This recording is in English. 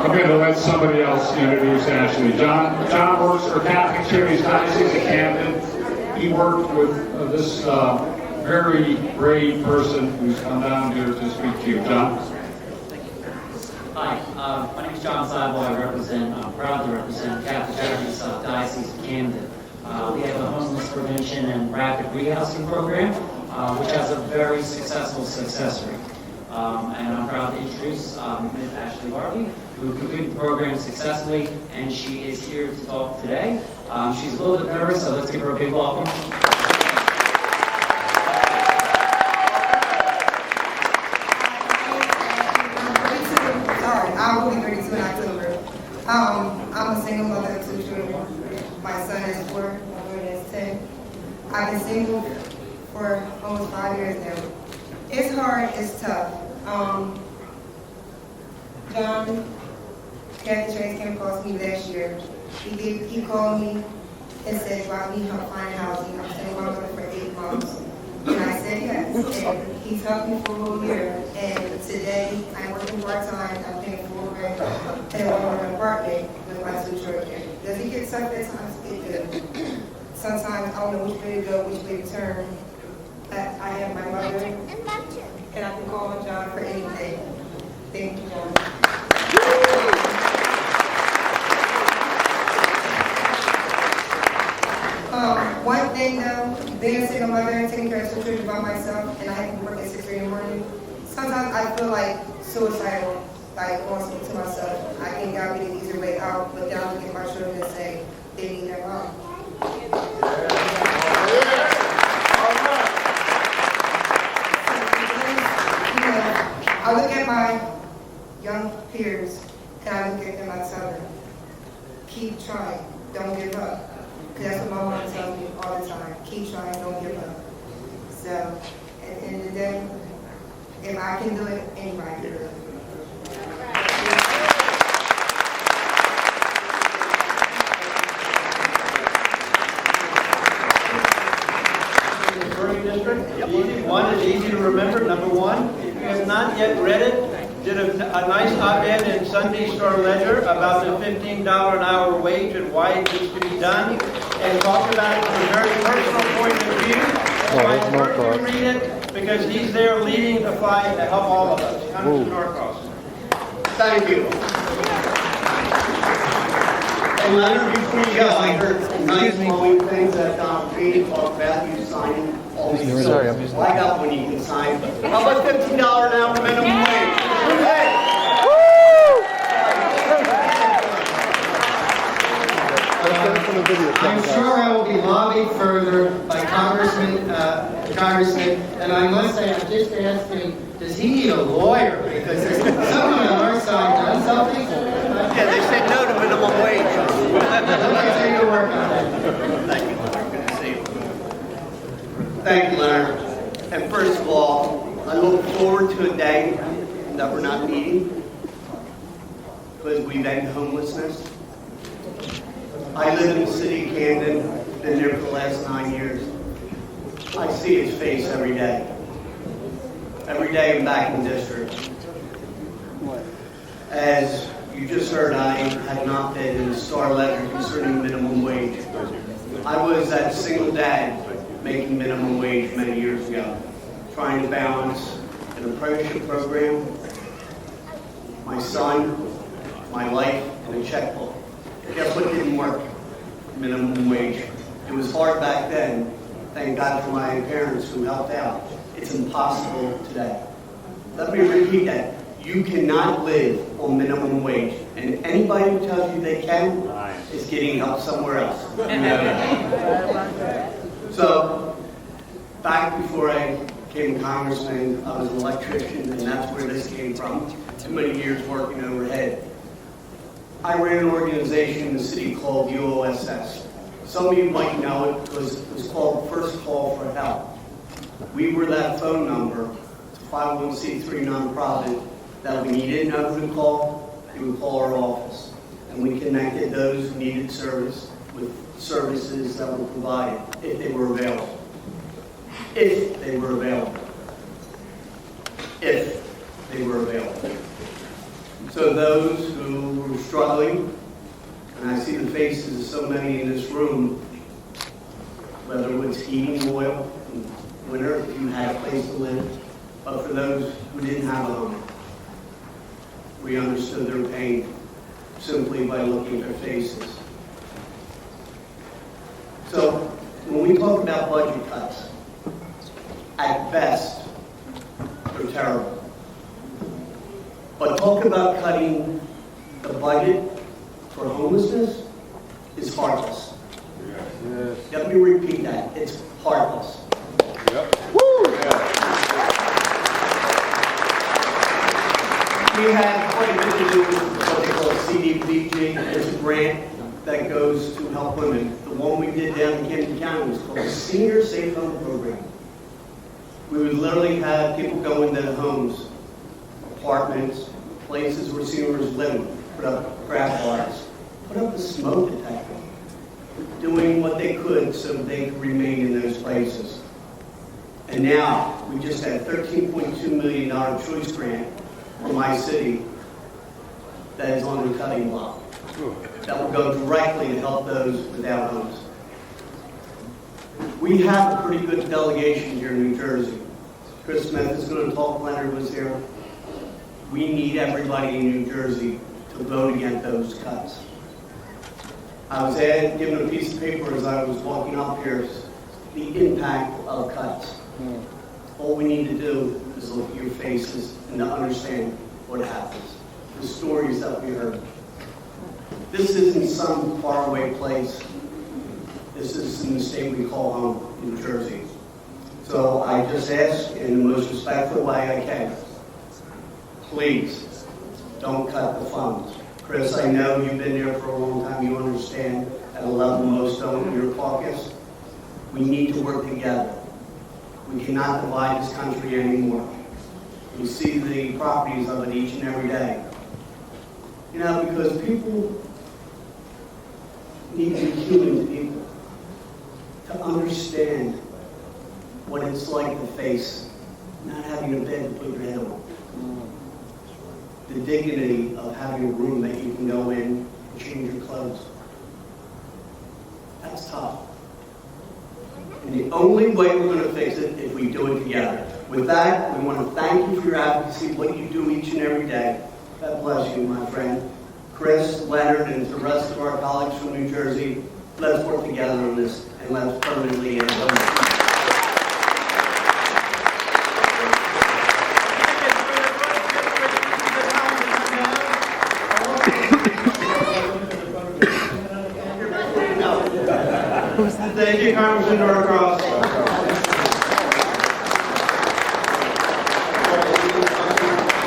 I'm going to let somebody else introduce Ashley. John works for Catholic Charities Diocese of Camden. He worked with this very brave person who's come down here to speak to you. John? Hi, my name is John Seibel. I'm proud to represent Catholic Charities Diocese of Camden. We have a homeless prevention and rapid rehousing program, which has a very successful success rate. And I'm proud to introduce Ms. Ashley Harvey, who completed the program successfully, and she is here to talk today. She's a little bit nervous, so let's give her a big welcome. I will be 32 in October. I'm a single mother of 2 children. My son is 4, my daughter is 10. I've been single for almost 5 years now. It's hard, it's tough. John, Catholic Charities came across me last year. He called me and said, "Well, I need help finding housing. I'm staying with my mother for 8 months." And I said yes. And he's helped me for a whole year. And today, I'm working part-time. I'm paying full rent. And I'm in an apartment with my 2 children. Does it get tough at times? It does. Sometimes I don't know which way to go, which way to turn. But I have my mother, and I can call on John for anything. Thank you, John. One thing though, being a single mother and taking care of 2 children by myself, and I have to work at 6 in the morning, sometimes I feel like suicidal, like going to myself. I think that would be the easier way out, but then I look at my children and say, they need their mom. I look at my young peers, and I look at them, I tell them, keep trying, don't give up. Because that's what my mom tells me all the time. Keep trying, don't give up. So, at the end of the day, if I can do it, anybody can do it. District. One is easy to remember. Number 1, if you have not yet read it, did a nice op-ed in Sunday Star Ledger about the $15 an hour wage and why it needs to be done, and talked about it from a very personal point of view. So I encourage you to read it because he's there leading the fight to help all of us. Congressman Norcross. Thank you. And Leonard, before you go, I heard some nice glowing things that Donald Trump talked about, you signing all these bills. Well, I got one you can sign. How about $15 an hour minimum wage? Hey! I'm sure I will be lobbied further by Congressman, and I must say, I'm just asking, does he need a lawyer? Because there's someone on our side done something. Yeah, they said no to minimum wage. Okay, so you're working on it. Thank you. Good to see you. Thank you, Leonard. And first of all, I look forward to a day that we're not meeting because we've ended homelessness. I live in the city of Camden, been there for the last 9 years. I see his face every day. Every day I'm back in the district. As you just heard, I had an op-ed in the Star Ledger concerning minimum wage. I was that single dad making minimum wage many years ago, trying to balance an apprenticeship program, my son, my life, and a checkbook. Guess what didn't work? Minimum wage. It was hard back then. Thank God for my parents who helped out. It's impossible today. Let me repeat that. You cannot live on minimum wage. And anybody who tells you they can is getting help somewhere else. So, back before I became a congressman, I was an electrician, and that's where this came from. Too many years working overhead. I ran an organization in the city called UOSS. Some of you might know it because it was called First Call for Help. We were that phone number, it's a 501c3 nonprofit, that when you didn't know who to call, you would call our office. And we connected those who needed service with services that were provided, if they were available. If they were available. If they were available. So those who were struggling, and I see the faces of so many in this room, whether it was heating oil, in winter, if you had a place to live, but for those who didn't have a home, we understood their pain simply by looking at their faces. So when we talk about budget cuts, at best, they're terrible. But talk about cutting the budget for homelessness is heartless. Yes. Let me repeat that. It's heartless. Yep. We have quite a bit to do with what they call CDBG. It's a grant that goes to help women. The one we did down in Camden County was called the Senior Safe Home Program. We would literally have people go into homes, apartments, places where seniors live, put up grab bars, put up a smoke detector, doing what they could so they could remain in those places. And now, we just had a $13.2 million choice grant for my city that is on the cutting block. That will go directly to help those without homes. We have a pretty good delegation here in New Jersey. Chris Smith is going to talk, Leonard was here. We need everybody in New Jersey to vote against those cuts. I was given a piece of paper as I was walking up here, the impact of cuts. All we need to do is look at your faces and to understand what happens. The stories that we heard. This isn't some faraway place. This is in the state we call home, New Jersey. So I just ask in the most respectful way I can, please don't cut the funds. Chris, I know you've been there for a long time. You understand at a level most don't in your caucus. We need to work together. We cannot divide this country anymore. We see the properties of it each and every day. You know, because people need to be human people to understand what it's like to face not having a bed to put your head on. The dignity of having a room that you can go in and change your clothes. That's tough. And the only way we're going to fix it is if we do it together. With that, we want to thank you for your advocacy, what you do each and every day. God bless you, my friend. Chris, Leonard, and the rest of our colleagues from New Jersey, let's work together on this and let's permanently end it. Thank you, Congressman Norcross.